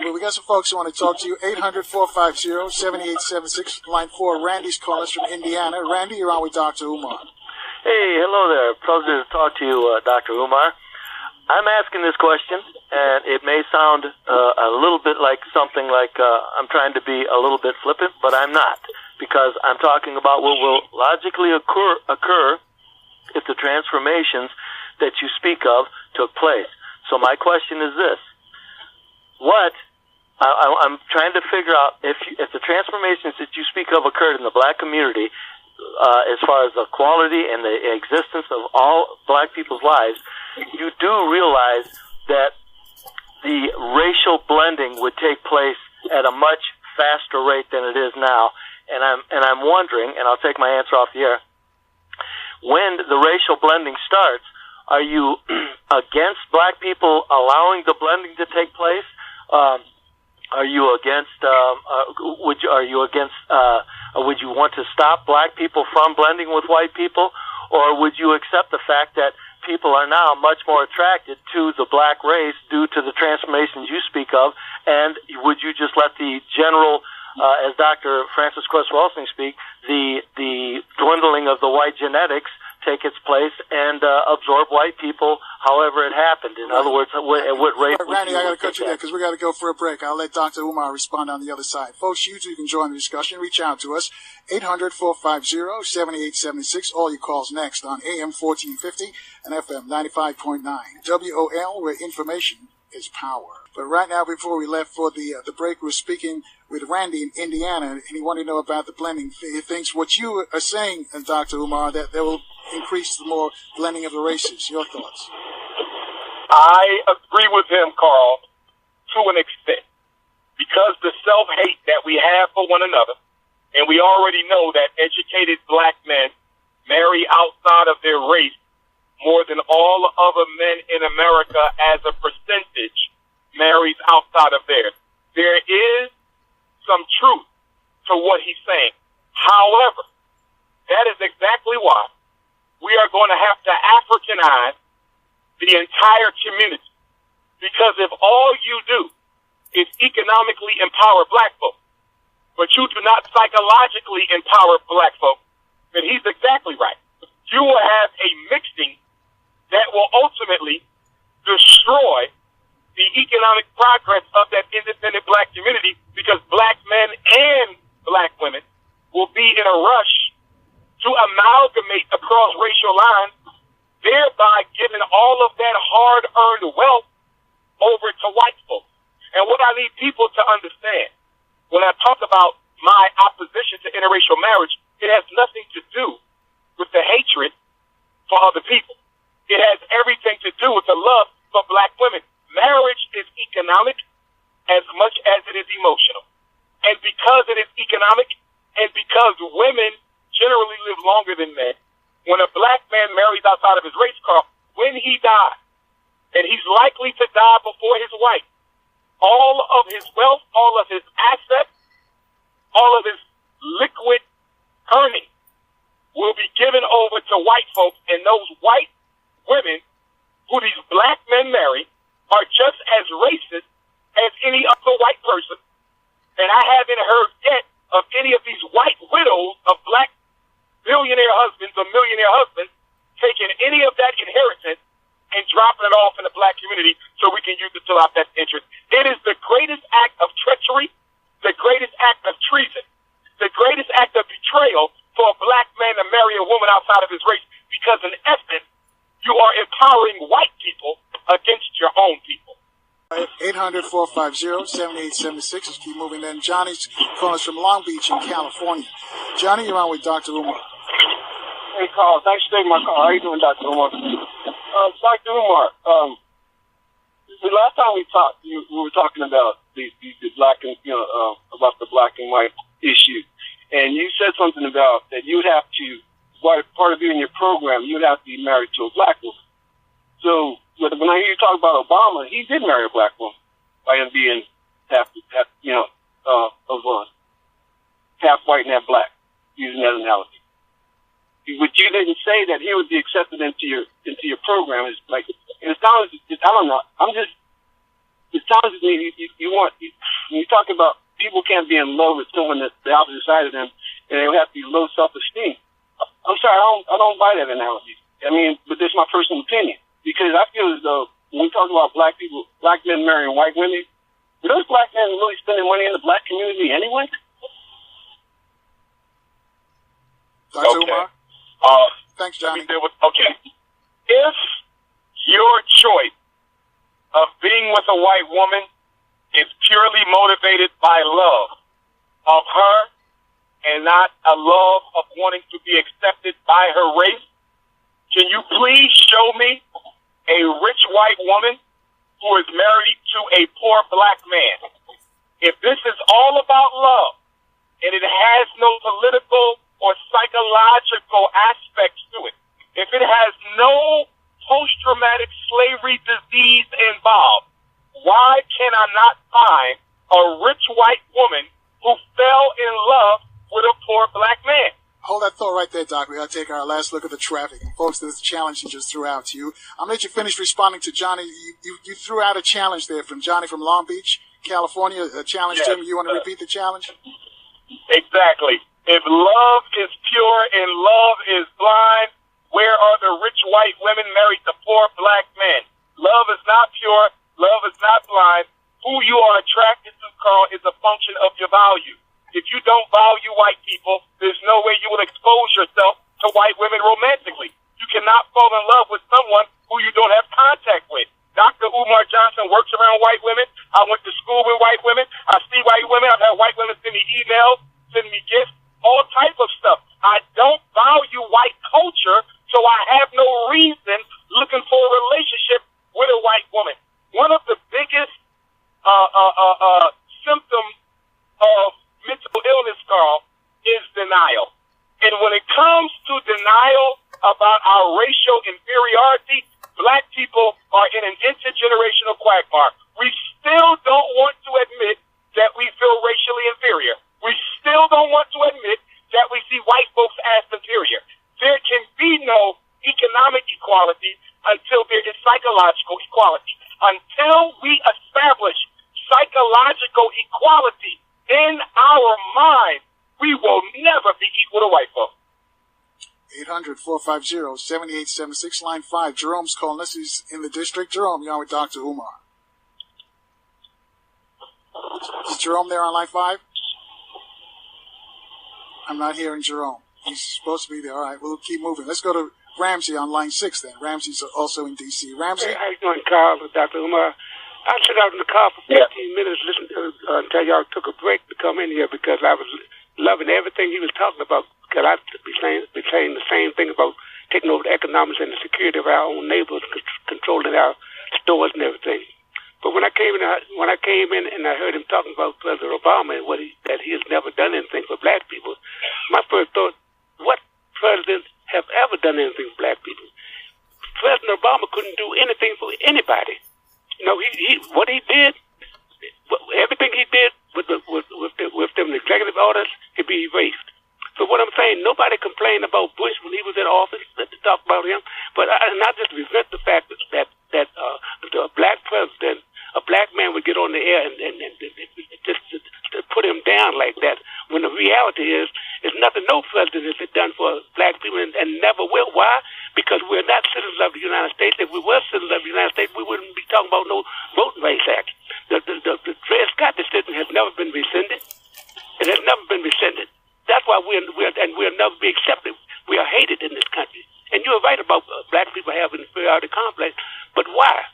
Well, we got some folks who want to talk to you. 800-450-7876. Line 4, Randy's calling us from Indiana. Randy, you're on with Dr. Umar. Hey, hello there. Pleasure to talk to you, Dr. Umar. I'm asking this question, and it may sound a little bit like something like I'm trying to be a little bit flippant, but I'm not, because I'm talking about what will logically occur if the transformations that you speak of took place. So my question is this. I'm trying to figure out if the transformations that you speak of occurred in the black community, as far as the quality and the existence of all black people's lives, you do realize that the racial blending would take place at a much faster rate than it is now. And I'm wondering, and I'll take my answer off the air, when the racial blending starts, are you against black people allowing the blending to take place? Are you against? Would you want to stop black people from blending with white people, or would you accept the fact that people are now much more attracted to the black race due to the transformations you speak of? And would you just let the general, as Dr. Francis Cress-Welsing speak, the dwindling of the white genetics take its place and absorb white people however it happened? In other words, at what rate? Randy, I got to cut you there because we got to go for a break. I'll let Dr. Umar respond on the other side. Folks, you too can join the discussion. Reach out to us, 800-450-7876. All your calls next on AM 1450 and FM 95.9. WOL, where information is power. But right now, before we left for the break, we're speaking with Randy in Indiana, and he wanted to know about the blending. He thinks what you are saying, Dr. Umar, that there will increase the more blending of the races. Your thoughts? I agree with him, Carl, to an extent, because the self-hate that we have for one another, and we already know that educated black men marry outside of their race more than all other men in America as a percentage marries outside of theirs. There is some truth to what he's saying. However, that is exactly why we are going to have to Africanize the entire community. Because if all you do is economically empower black folk, but you do not psychologically empower black folk, then he's exactly right. You will have a mixing that will ultimately destroy the economic progress of that independent black community, because black men and black women will be in a rush to amalgamate across racial lines, thereby giving all of that hard-earned wealth over to white folks. And what I need people to understand, when I talk about my opposition to interracial marriage, it has nothing to do with the hatred for other people. It has everything to do with the love for black women. Marriage is economic as much as it is emotional. And because it is economic, and because women generally live longer than men, when a black man marries outside of his race, Carl, when he dies, and he's likely to die before his wife, all of his wealth, all of his assets, all of his liquid earnings will be given over to white folks, and those white women who these black men marry are just as racist as any other white person. And I haven't heard yet of any of these white widows of black billionaire husbands or millionaire husbands taking any of that inheritance and dropping it off in the black community so we can use it to our best interest. It is the greatest act of treachery, the greatest act of treason, the greatest act of betrayal for a black man to marry a woman outside of his race, because in essence, you are empowering white people against your own people. 800-450-7876. Let's keep moving then. Johnny's calling us from Long Beach in California. Johnny, you're on with Dr. Umar. Hey, Carl. Thanks for taking my call. How you doing, Dr. Umar? Dr. Umar, the last time we talked, we were talking about the black and, about the black and white issue. And you said something about that you would have to, part of you in your program, you would have to be married to a black woman. So when I hear you talk about Obama, he did marry a black woman by him being half white and half black, using that analogy. But you didn't say that he would be accepted into your program. It's like, it sounds, I don't know. I'm just it sounds to me when you talk about people can't be in love with someone that's the opposite side of them, and they have to be low self-esteem. I'm sorry, I don't buy that analogy. I mean, but that's my personal opinion, because I feel as though when we talk about black people, black men marrying white women, are those black men really spending money in the black community anyway? Dr. Umar? Thanks, Johnny. Okay. If your choice of being with a white woman is purely motivated by love of her and not a love of wanting to be accepted by her race, can you please show me a rich white woman who is married to a poor black man? If this is all about love and it has no political or psychological aspects to it, if it has no post-traumatic slavery disease involved, why can I not find a rich white woman who fell in love with a poor black man? Hold that thought right there, Doc. We got to take our last look at the traffic. And folks, this challenge he just threw out to you. I'm going to let you finish responding to Johnny. You threw out a challenge there from Johnny from Long Beach, California. A challenge to him. You want to repeat the challenge? Exactly. If love is pure and love is blind, where are the rich white women married to poor black men? Love is not pure. Love is not blind. Who you are attracted to, Carl, is a function of your value. If you don't value white people, there's no way you will expose yourself to white women romantically. You cannot fall in love with someone who you don't have contact with. Dr. Umar Johnson works around white women. I went to school with white women. I see white women. I've had white women send me emails, send me gifts, all type of stuff. I don't value white culture, so I have no reason looking for a relationship with a white woman. One of the biggest symptoms of mental illness, Carl, is denial. And when it comes to denial about our racial inferiority, black people are in an intergenerational quagmire. We still don't want to admit that we feel racially inferior. We still don't want to admit that we see white folks as superior. There can be no economic equality until there is psychological equality. Until we establish psychological equality in our mind, we will never be equal to white folks. 800-450-7876, line 5. Jerome's calling us. He's in the district. Jerome, you're on with Dr. Umar. Is Jerome there on line 5? I'm not hearing Jerome. He's supposed to be there. All right, we'll keep moving. Let's go to Ramsey on line 6 then. Ramsey's also in D.C. Ramsey? Hey, how you doing, Carl, with Dr. Umar? I sat out in the car for 15 minutes listening to, until y'all took a break to come in here because I was loving everything he was talking about. Because I'd be saying the same thing about taking over the economics and the security of our own neighborhoods, controlling our stores and everything. But when I came in and I heard him talking about President Obama and that he has never done anything for black people, my first thought, what president have ever done anything for black people? President Obama couldn't do anything for anybody. You know, what he did, everything he did with them executive orders could be erased. So what I'm saying, nobody complained about Bush when he was in office to talk about him, but I just resent the fact that the black president, a black man, would get on the air and just put him down like that. When the reality is nothing no president has done for black people and never will. Why? Because we're not citizens of the United States. If we were citizens of the United States, we wouldn't be talking about no Voting Rights Act. The Dred Scott decision has never been rescinded. It has never been rescinded. That's why we'll never be accepted. We are hated in this country. And you're right about black people having an inferiority complex. But why?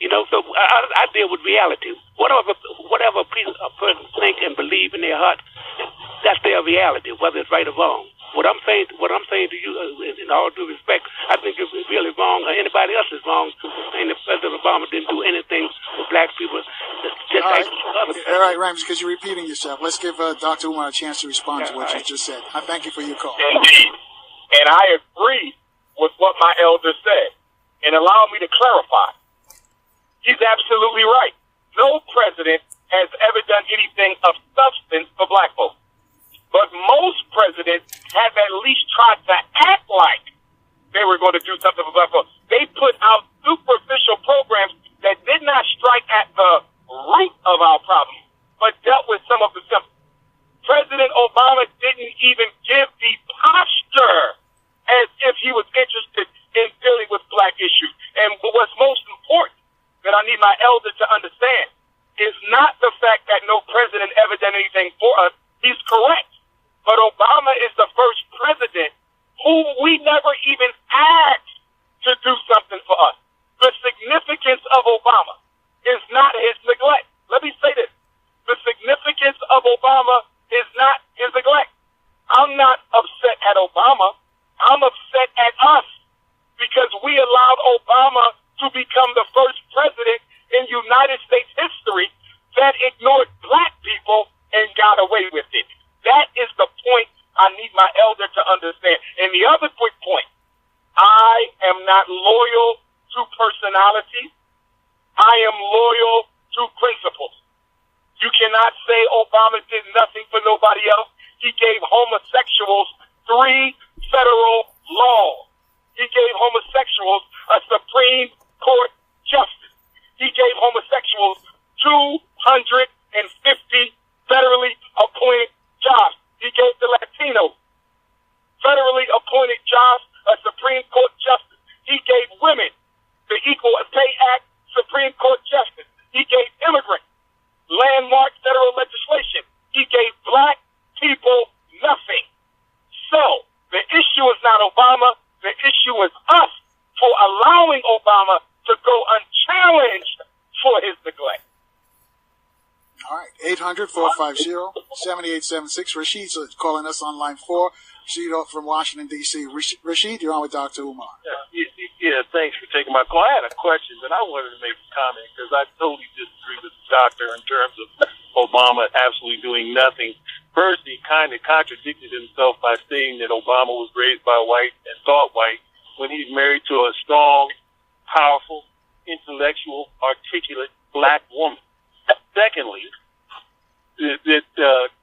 You know, so I deal with reality. Whatever a person think and believe in their heart, that's their reality, whether it's right or wrong. What I'm saying to you, in all due respect, I think you're really wrong, or anybody else is wrong, saying that President Obama didn't do anything for black people. All right, Rams, because you're repeating yourself. Let's give Dr. Umar a chance to respond to what you just said. I thank you for your call. Indeed. And I agree with what my elder said. And allow me to clarify. He's absolutely right. No president has ever done anything of substance for black folks. But most presidents have at least tried to act like they were going to do something for black folks. They put out superficial programs that did not elder to understand is not the fact that no president ever done anything for us. He's correct. But Obama is the first president who we never even asked to do something for us. The significance of Obama is not his neglect. Let me say this. The significance of Obama is not his neglect. I'm not upset at Obama. I'm upset at us because we allowed Obama to become the first president in United States history that ignored black people and got away with it. That is the point I need my elder to understand. And the other quick point, I am not loyal to personality. I am loyal to principles. You cannot say Obama did nothing for nobody else. He gave homosexuals 3 federal laws. He gave homosexuals a Supreme Court justice. He gave homosexuals 250 federally appointed jobs. He gave the Latinos federally appointed jobs a Supreme Court justice. He gave women the Equal Pay Act Supreme Court justice. He gave immigrants landmark federal legislation. He gave black people nothing. So the issue is not Obama. The issue is us for allowing Obama to go unchallenged for his neglect. All right, 800-450-7876. Rashid's calling us on line 4. Rashid from Washington, D.C. Rashid, you're on with Dr. Umar. Yeah, thanks for taking my call. I had a question, but I wanted to make a comment because I totally disagree with the doctor in terms of Obama absolutely doing nothing. First, he kind of contradicted himself by saying that Obama was raised by white and thought white when he's married to a strong, powerful, intellectual, articulate black woman. Secondly, that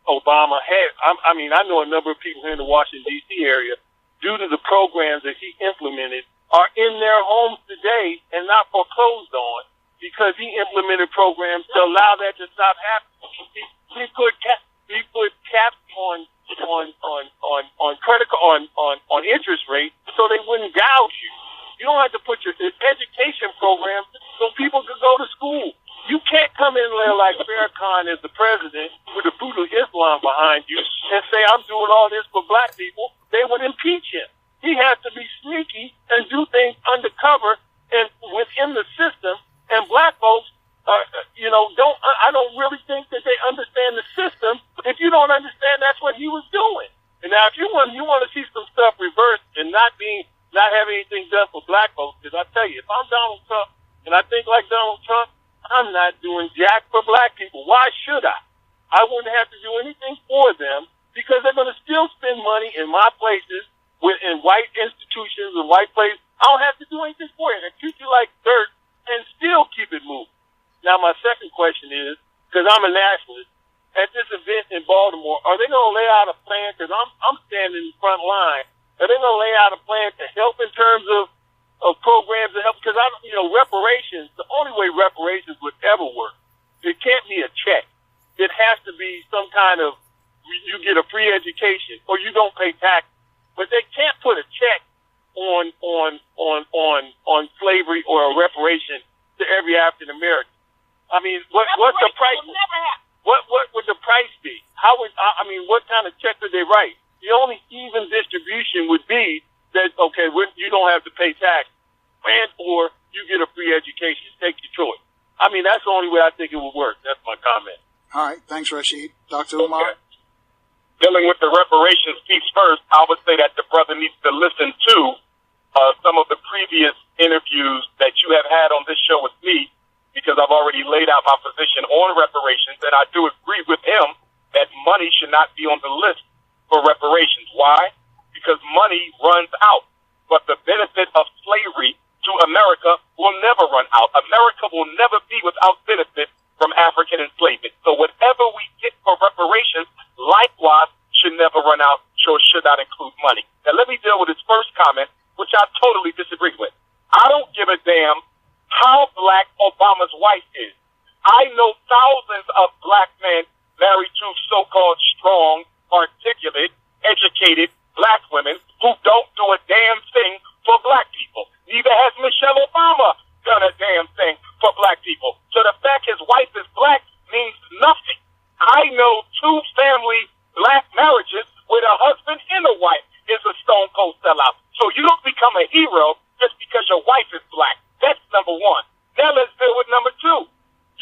Obama had, I know a number of people here in the Washington, D.C. area, due to the programs that he implemented, are in their homes today and not foreclosed on because he implemented programs to allow that to stop happening. He put caps on credit on interest rate so they wouldn't gouge you. You don't have to put your education programs so people could go to school. You can't come in there like Farrakhan as the president with the fruit of Islam behind you and say, I'm doing all this for black people. They would impeach him. He has to be sneaky and do things undercover and within the system. And black folks, I don't really think that they understand the system. If you don't understand, that's what he was doing. And now, if you want to see some stuff reversed and not have anything done for black folks, because I tell you, if I'm Donald Trump and I think like Donald Trump, I'm not doing jack for black people. Why should I? I wouldn't have to do anything for them because they're going to still spend money in my places, in white institutions and white places. I don't have to do anything for you. They treat you like dirt and still keep it moving. Now, my second question is, because I'm a nationalist, at this event in Baltimore, are they going to lay out a plan? Because I'm standing in the front line. Are they going to lay out a plan to help in terms of programs to help? Because reparations, the only way reparations would ever work, it can't be a check. It has to be some kind of, you get a free education or you don't pay taxes. But they can't put a check on slavery or a reparation to every African American. I mean, what's the price? What would the price be? What kind of check would they write? The only even distribution would be that, okay, you don't have to pay tax, and or you get a free education. Take your choice. I mean, that's the only way I think it would work. That's my comment. All right. Thanks, Rashid. Dr. Umar? Okay. Dealing with the reparations piece first, I would say that the brother needs to listen to some of the previous interviews that you have had on this show with me, because I've already laid out my position on reparations, and I do agree with him that money should not be on the list for reparations. Why? Because money runs out, but the benefit of slavery to America will never run out. America will never be without benefit from African enslavement. So whatever we get for reparations, likewise, should never run out, so should not include money. Now let me deal with his first comment, which I totally disagree with. I don't give a damn how black Obama's wife is. I know thousands of black men married to so-called strong, articulate, educated black women who don't do a damn thing for black people. Neither has Michelle Obama done a damn thing for black people. So the fact his wife is black means nothing. I know 2 family black marriages where the husband and the wife is a stone cold sellout. So you don't become a hero just because your wife is black. That's number 1. Now let's deal with number 2.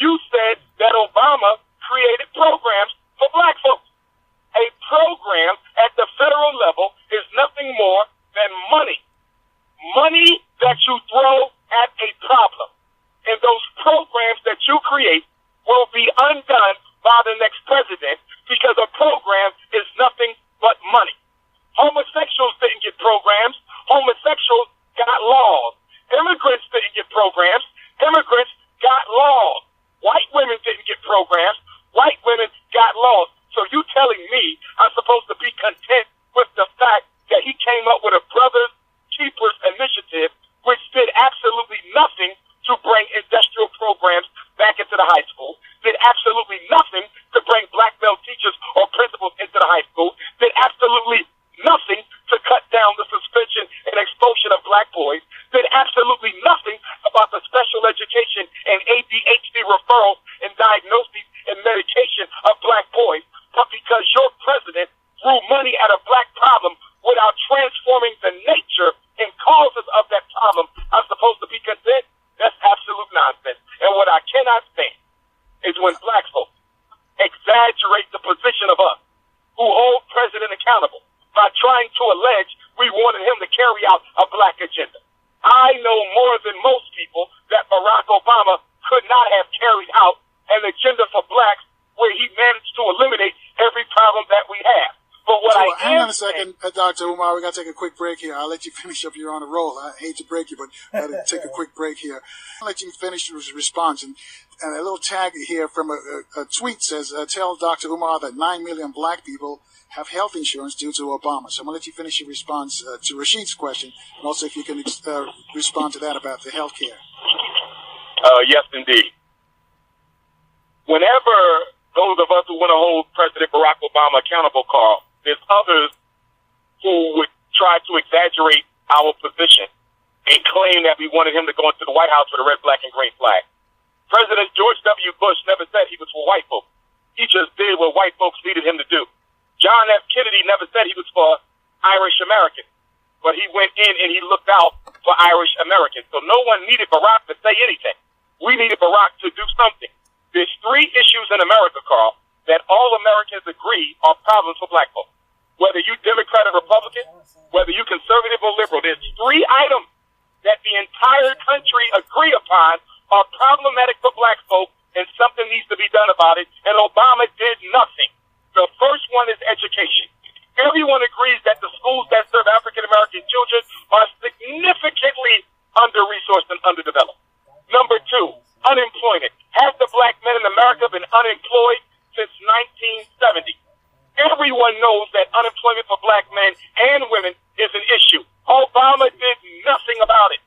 You said that Obama created programs for black folks. A program at the federal level is nothing more than money. Money that you throw at a problem. And those programs that you create will be undone by the next president because a program is nothing but money. Homosexuals didn't get programs. Homosexuals got laws. Immigrants didn't get programs. Immigrants got laws. White women didn't get programs. White women got laws. So you telling me I'm supposed to be content with the fact that he came up with a Brothers Keepers initiative which did absolutely nothing to bring industrial programs back into the high school, did absolutely nothing to bring black male teachers or principals into the high school, did absolutely nothing to cut down the suspension and expulsion of black boys, did absolutely nothing about the special education and ADHD referrals and diagnoses and medication of black boys, but because your president threw money at a black problem without transforming the nature and causes of that problem, I'm supposed to be content? That's absolute nonsense. And what I cannot stand is when black folks exaggerate the position of us who hold president accountable by trying to allege we wanted him to carry out a black agenda. I know more than most people that Barack Obama could not have carried out an agenda for blacks where he managed to eliminate every problem that we have. But what hang on a second, Dr. Umar. We got to take a quick break here. I'll let you finish up. You're on a roll. I hate to break you, but I'll take a quick break here. I'll let you finish your response. And a little tag here from a tweet says, tell Dr. Umar that 9 million black people have health insurance due to Obama. So I'm going to let you finish your response to Rashid's question. And also if you can respond to that about the health care. Yes, indeed. Whenever those of us who want to hold President Barack Obama accountable, Carl, there's others who would try to exaggerate our position and claim that we wanted him to go into the White House with a red, black, and green flag. President George W. Bush never said he was for white folks. He just did what white folks needed him to do. John F. Kennedy never said he was for Irish Americans, but he went in and he looked out for Irish Americans. So no one needed Barack to say anything. We needed Barack to do something. There's 3 issues in America, Carl, that all Americans agree are problems for black folks. Whether you Democrat or Republican, whether you conservative or liberal, there's 3 items that the entire country agree upon are problematic for black folk, and something needs to be done about it, and Obama did nothing. The first one is education. Everyone agrees that the schools that serve African-American children are significantly under-resourced and underdeveloped. Number 2, unemployment. Half the black men in America have been unemployed since 1970. Everyone knows that unemployment for black men and women is an issue. Obama did nothing about it.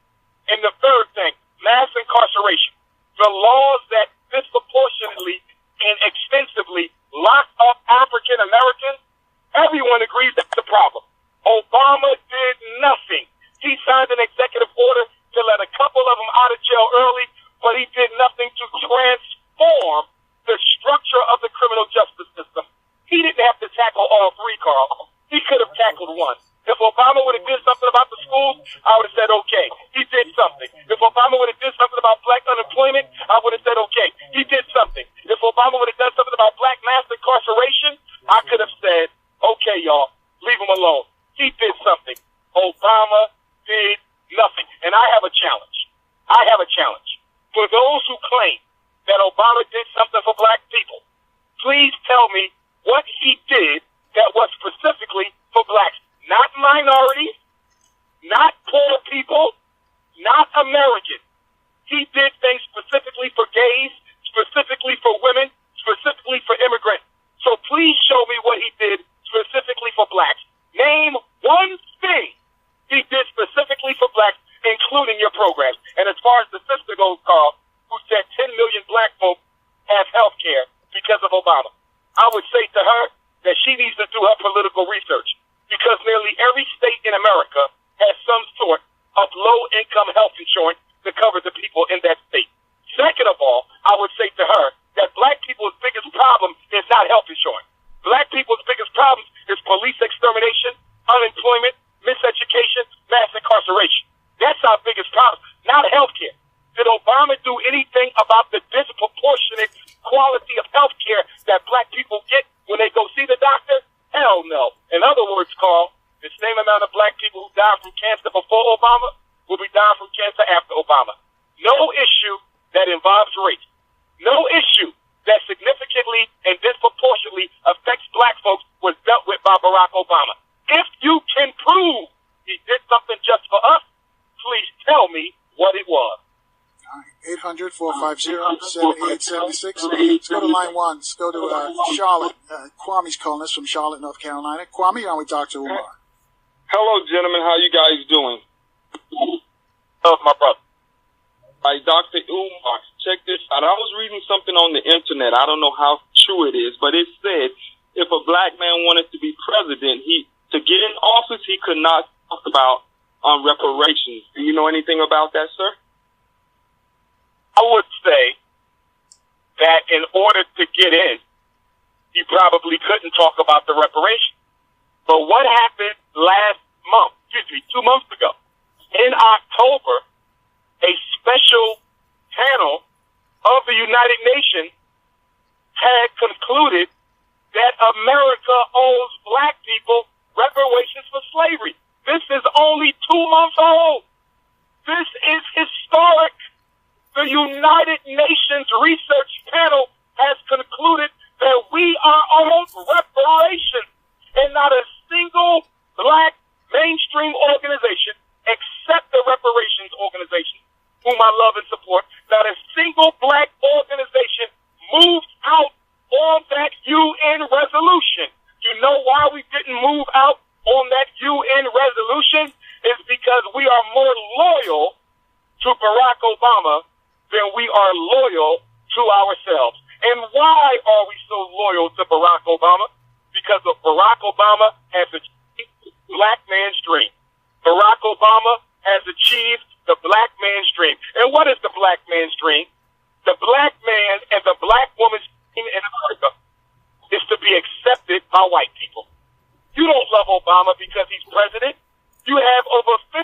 And the third thing, mass incarceration. The laws that disproportionately and extensively lock up African Americans, everyone agrees that's the problem. Obama did nothing. He signed an executive order to let a couple of them out of jail early, but he did nothing to transform the structure of the criminal justice system. He didn't have to tackle all 3, Carl. He could have tackled one. If Obama would have did something about the schools, I would have said, okay, he did something. If Obama would have did something about black unemployment, I would have said, okay, he did something. If Obama would have done something about black mass incarceration, I could have said, okay, y'all, leave him alone. He did something. Obama did nothing. And I have a challenge. I have a challenge. For those who claim that Obama did something for black people, please tell me what he did that was specifically for blacks. Not minorities, not poor people, not Americans. He did things specifically for gays, specifically for women, specifically for immigrants. So please show me what he did specifically for blacks. Name one thing he did specifically for blacks, including your programs. And as far as the sister goes, Carl, who said 10 million black folks have health care because of Obama, I would say to her that she needs to do her political research, because nearly every state in America has some sort of low-income health insurance to cover the people in would say to her that black people's biggest problem is not health insurance. Black people's biggest problem is police extermination, unemployment, miseducation, mass incarceration. That's our biggest problem, not health care. Did Obama do anything about the disproportionate quality of health care that black people get when they go see the doctor? Hell no. In other words, Carl, the same amount of black people who died from cancer before Obama will be dying from cancer after Obama. No issue that involves race. No issue that significantly and disproportionately affects black folks was dealt with by Barack Obama. If you can prove he did something just for us, please tell me what it was. 800-450-7876. Let's go to line one. Let's go to Charlotte. Kwame's calling us from Charlotte, North Carolina. Kwame, on we talk to Umar. Hello, gentlemen. How you guys doing? Oh, my brother. Hi, Dr. Umar. Check this out. I was reading something on the internet. I don't know how true it is, but it said if a black man wanted to be president, to get in office, he could not talk about reparations. Do you know anything about that, sir? I would say that in order to get in, he probably couldn't talk about the reparations. But what happened last month, 2 months ago, in October, a special panel of the United Nations had concluded that America owes black people reparations for slavery. This is only 2 months old. This is historic. The United Nations Research Panel has concluded that we are owed reparations, and not a single black mainstream organization, except the reparations organization, whom I love and support, not a single black organization moved out on that UN resolution. You know why we didn't move out on that UN resolution? It's because we are more loyal to Barack Obama than we are loyal to ourselves. And why are we so loyal to Barack Obama? Because of Barack Obama has achieved the black man's dream. Barack Obama has achieved the black man's dream. And what is the black man's dream? The black man and the black woman's dream in America is to be accepted by white people. You don't love Obama because he's president. You have over 50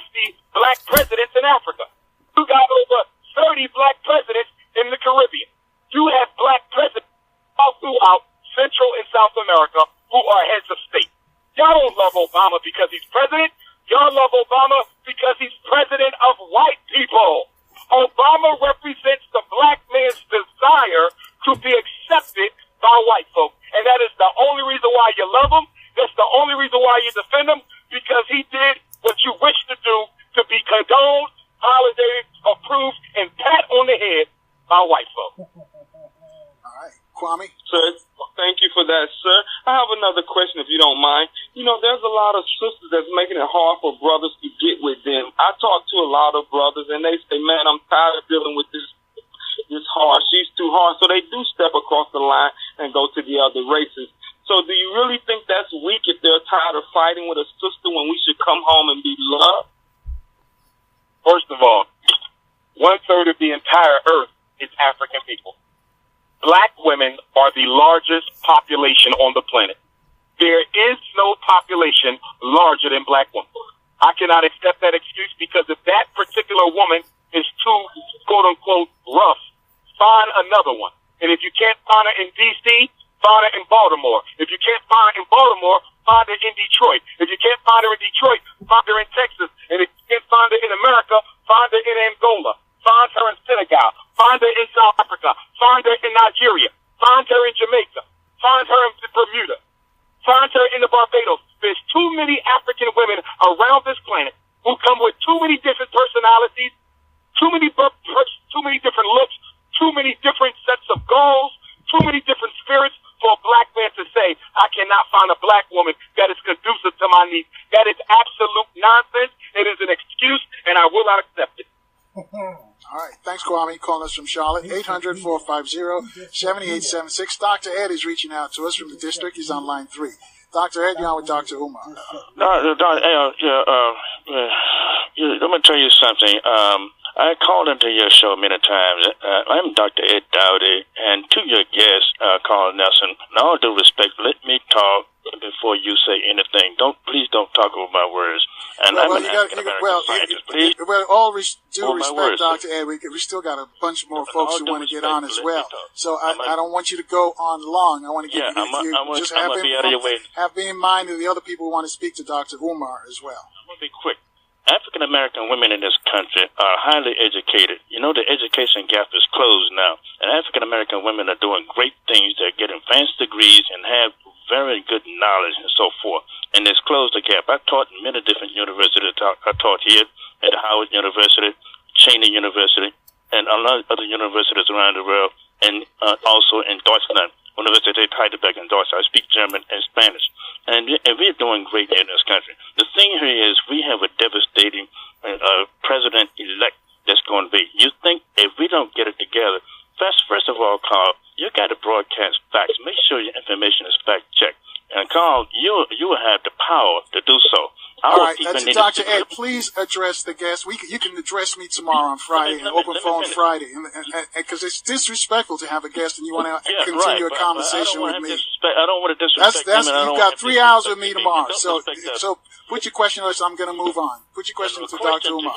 black presidents in Africa. You got over 30 black presidents in the Caribbean. You have black presidents all throughout Central and South America who are heads of state. Y'all don't love Obama because he's president. Y'all love Obama because he's president of white people. Obama represents the black man's desire to be accepted by white folk. And that is the only reason why you love him. That's the only reason why you defend him, because he did what you wish to do, to be condoned, validated, approved, and pat on the head by white folk. All right. Kwame? Sir, thank you for that, sir. I have another question, if you don't mind. You know, there's a lot of sisters that's making it hard for brothers to get with them. I talk to a lot of brothers, and they say, man, I'm tired of dealing with this hard. She's too hard. So they do step across the line and go to the other races. So do you really think that's weak if they're tired of fighting with a sister when we should come home and be loved? First of all, 1/3 of the entire earth is African people. Black women are the largest population on the planet. There is no population larger than black women. I cannot accept that excuse, because if that particular woman is too, quote unquote, rough, find another one. And if you can't find her in D.C., find her in Baltimore. If you can't find her in Baltimore, find her in Detroit. If you can't find her in Detroit, find her in Texas. And if you can't find her in America, find her in Angola. Find her in Senegal. Find her in South Africa. Find her in Nigeria. Find her in Jamaica. Find her in Bermuda. Find her in the Barbados. There's too many African women around this planet who come with too many different personalities, too many different looks, too many different sets of goals, too many different spirits for a black man to say, I cannot find a black woman that is conducive to my needs. That is absolute nonsense. It is an excuse, and I will not accept it. All right. Thanks, Kwame, calling us from Charlotte. 800-450-7876. Dr. Ed is reaching out to us from the district. He's on line 3. Dr. Ed, you're on with Dr. Umar. Let me tell you something. I called into your show many times. I'm Dr. Ed Dowdy, and to your guest, Carl Nelson, in all due respect, let me talk before you say anything. Please don't talk over my words. And I'm an African-American scientist. Please. Well, all due respect, Dr. Ed, we still got a bunch more folks who want to get on as well. So I don't want you to go on long. I want to get be in mind of the other people who want to speak to Dr. Umar as well. I'm going to be quick. African American women in this country are highly educated. You know, the education gap is closed now, and African American women are doing great things. They're getting advanced degrees and have very good knowledge and so forth. And it's closed the gap. I taught in many different universities. I taught here at Howard University, Cheney University, and a lot of other universities around the world, and also in Deutschland, University Heidelberg in Deutschland. I speak German and Spanish. And we're doing great in this country. The thing here is we have a devastating president-elect that's going to be. You think if we don't get it together, first of all, Carl, you got to broadcast facts. Make sure your information is fact-checked. And Carl, you have the power to do so. All right, Dr. Ed, please address the guest. You can address me tomorrow on Friday, open phone Friday, because it's disrespectful to have a guest and you want to continue a conversation with me. I don't want to disrespect him. You've got 3 hours with me tomorrow, so put your question on. I'm going to move on. Put your question to Dr. Umar.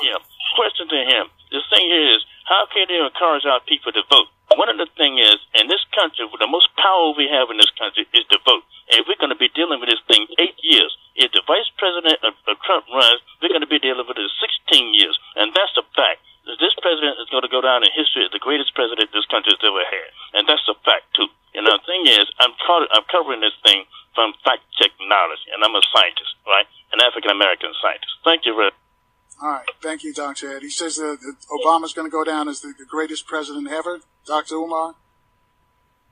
Question to him. The thing here is, how can they encourage our people to vote? One of the things is, in this country, the most power we have in this country is to vote. And we're going to be dealing with this thing 8 years. If the vice president of Trump runs, we're going to be dealing with it 16 years. And that's a fact. This president is going to go down in history as the greatest president this country has ever had. And that's a fact, too. And the thing is, I'm covering this thing from fact-check knowledge. And I'm a scientist, right? An African-American scientist. Thank you very much. All right. Thank you, Dr. Ed. He says that Obama's going to go down as the greatest president ever. Dr. Umar?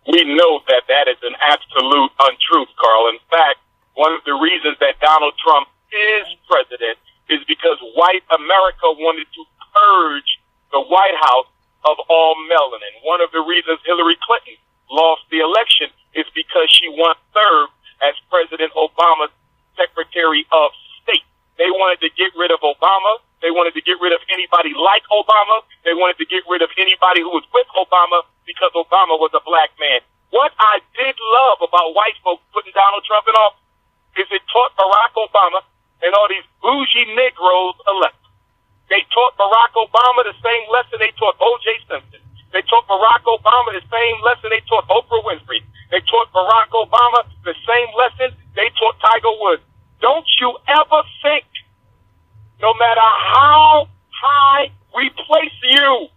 We know that is an absolute untruth, Carl. In fact, one of the reasons that Donald Trump is president is because white America wanted to purge the White House of all melanin. One of the reasons Hillary Clinton lost the election is because she once served as President Obama's Secretary of State. They wanted to get rid of Obama. They wanted to get rid of anybody like Obama. They wanted to get rid of anybody who was with Obama because Obama was a black man. What I did love about white folks putting Donald Trump in office is it taught Barack Obama and all these bougie Negroes a lesson. They taught Barack Obama the same lesson they taught O.J. Simpson. They taught Barack Obama the same lesson they taught Oprah Winfrey. They taught Barack Obama the same lesson they taught Tiger Woods. Don't you ever think, no matter how high we place you,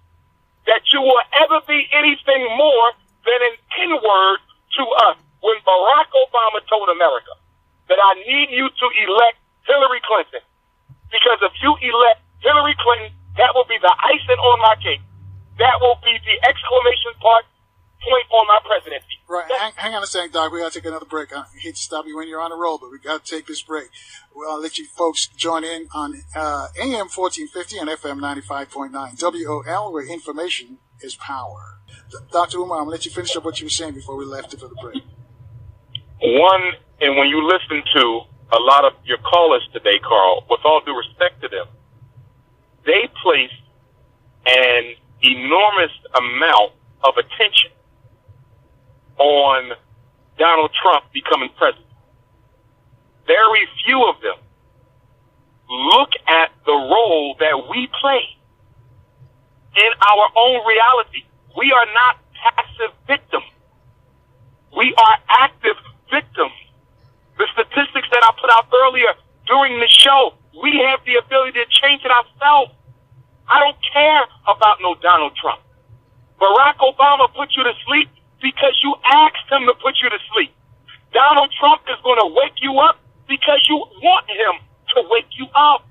that you will ever be anything more than an N-word to us. When Barack Obama told America that I need you to elect Hillary Clinton, because if you elect Hillary Clinton, that will be the icing on my cake. That will be the exclamation point on my presidency. Right. Hang on a second, Doc. We got to take another break. I hate to stop you when you're on a roll, but we got to take this break. I'll let you folks join in on AM 1450 and FM 95.9 WOL, where information is power. Dr. Umar, I'm going to let you finish up what you were saying before we left it for the break. One, and when you listen to a lot of your callers today, Carl, with all due respect to them, they place an enormous amount of attention on Donald Trump becoming president. Very few of them look at the role that we play in our own reality. We are not passive victims. We are active victims. The statistics that I put out earlier during the show, we have the ability to change it ourselves. I don't care about no Donald Trump. Barack Obama put you to sleep because you asked him to put you to sleep. Donald Trump is going to wake you up because you want him to wake you up.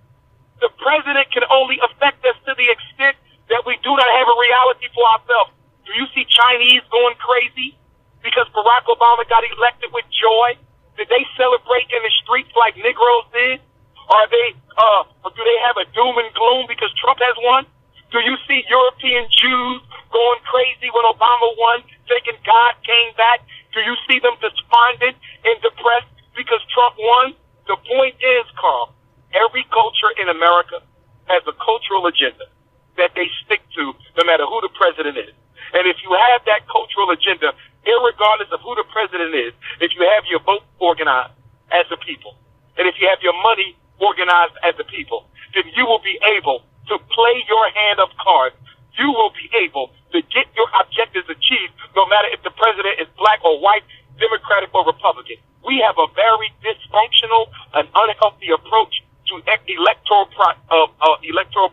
The president can only affect us to the extent that we do not have a reality for ourselves. Do you see Chinese going crazy because Barack Obama got elected with joy? Did they celebrate in the streets like Negroes did? Or do they have a doom and gloom because Trump has won? Do you see European Jews going crazy when Obama won, thinking God came back? Do you see them despondent and depressed because Trump won? The point is, Carl, every culture in America has a cultural agenda. that they stick to, no matter who the president is. And if you have that cultural agenda, irregardless of who the president is, if you have your vote organized as a people, and if you have your money organized as a people, then you will be able to play your hand of cards. You will be able to get your objectives achieved, no matter if the president is black or white, Democratic or Republican. We have a very dysfunctional and unhealthy approach to electoral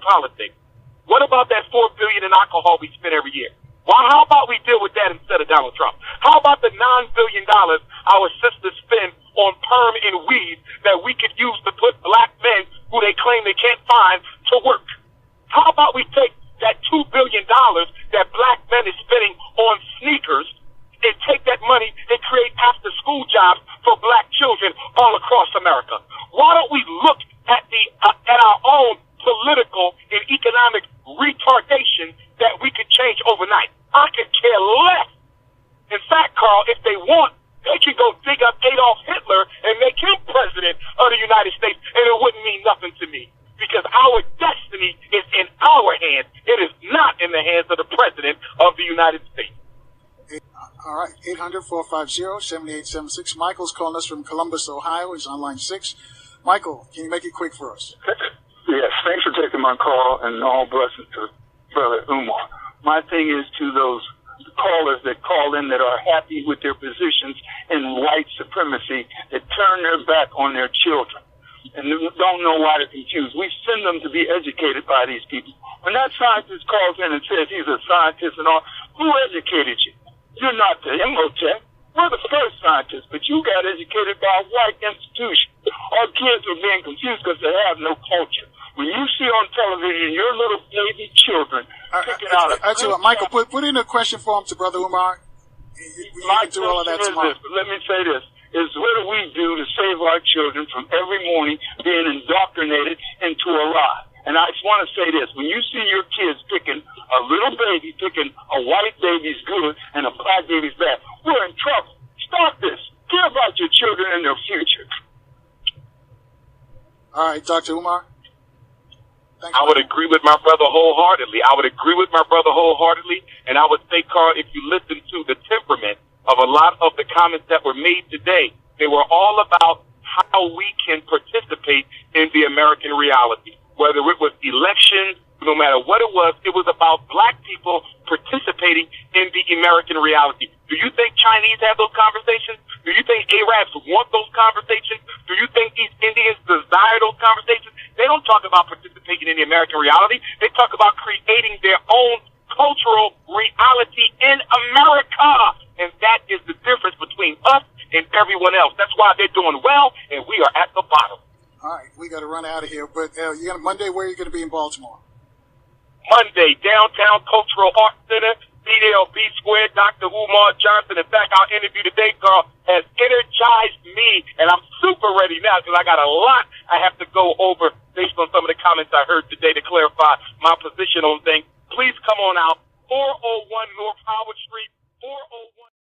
politics. What about that $4 billion in alcohol we spend every year? Well, how about we deal with that instead of Donald Trump? How about the $9 billion our sisters spend on perm and weed that we could use to put black men who they claim they can't find to work? How about we take that $2 billion that black men is spending on sneakers and take that money and create after-school jobs for black children all across America? Why don't we look at at our own political and economic retardation that we could change overnight? I could care less. In fact, Carl, if they want, they can go dig up Adolf Hitler and make him president of the United States, and it wouldn't mean nothing to me, because our destiny is in our hands. It is not in the hands of the president of the United States. All right, 800-450-7876. Michael's calling us from Columbus, Ohio. He's on line 6. Michael, can you make it quick for us? Yes, thanks for taking my call, and all blessings to Brother Umar. My thing is to those callers that call in that are happy with their positions in white supremacy, that turn their back on their children and don't know why they're confused. We send them to be educated by these people. When that scientist calls in and says he's a scientist and all, who educated you? You're not the Imhotep. We're the first scientists, but you got educated by a white institution. Our kids are being confused because they have no culture. When you see on television your little baby children picking out a... Michael, put in a question for him to Brother Umar. My question is this, but let me say this, is what do we do to save our children from every morning being indoctrinated into a lie? And I just want to say this, when you see your kids picking a little baby, picking a white baby's good and a black baby's bad, we're in trouble. Stop this. Care about your children and their future. All right, Dr. Umar. Thanks, I would agree with my brother wholeheartedly. And I would say, Carl, if you listen to the temperament of a lot of the comments that were made today, they were all about how we can participate in the American reality. Whether it was elections, no matter what it was about black people participating in the American reality. Do you think Chinese have those conversations? Do you think Arabs want those conversations? Do you think East Indians desire those conversations? They don't talk about participating in the American reality. They talk about creating their own cultural reality in America. And that is the difference between us and everyone else. That's why they're doing well, and we are at the bottom. All right, we got to run out of here. But Monday, where are you going to be in Baltimore? Monday, downtown Cultural Arts Center, BLB Square, Dr. Umar Johnson. In fact, our interview today, Carl, has energized me, and I'm super ready now because I got a lot I have to go over based on some of the comments I heard today to clarify my position on things. Please come on out, 401 North Howard Street, 401.